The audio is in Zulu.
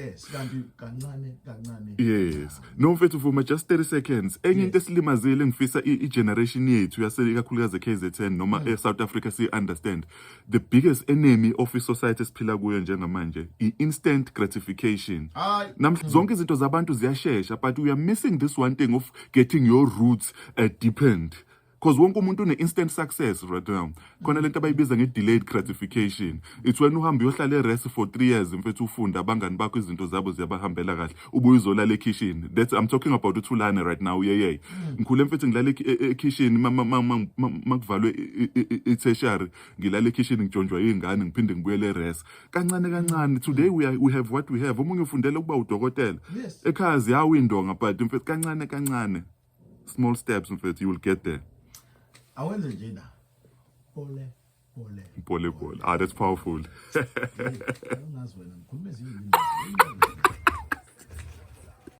Yes, kanti kancane. Yes. No mfethu Vuma, just 30 seconds. Enye into esilimazile ngifisa i-generation yethu ikakhulukazi KZN noma eSouth Africa understand. The biggest enemy of i-society esiphila kuyo njengamanje i-instant gratification. Zonke izinto zabantu ziyashesha, but we are missing this one thing of getting your roots deepened. Because wonke umuntu une-instant success right now. Khona lento abayibiza nge-delayed gratification. It's when uhambe uyohlala e-rest for 3 years mfethu ufunda abangani bakho izinto zabo ziyabahambela kahle. Ubuye uzolala e-kitchen. I'm talking about uThulane right now. Ngikhule mfethu ngilala e-kitchen makuvalwe i-tertiary. Ngilala e-kitchen ngijonjwa izingane ngiphinde ngibuyele e-rest. Kancane. Today we have what we have. Omunye ufundela ukuba udokotela. Ekhaya ziyawindonga but mfethu kancane. Small steps mfethu, you will get there. Awenze nje na. Pole. That's powerful. Angazi wena ngikhuluma ezinye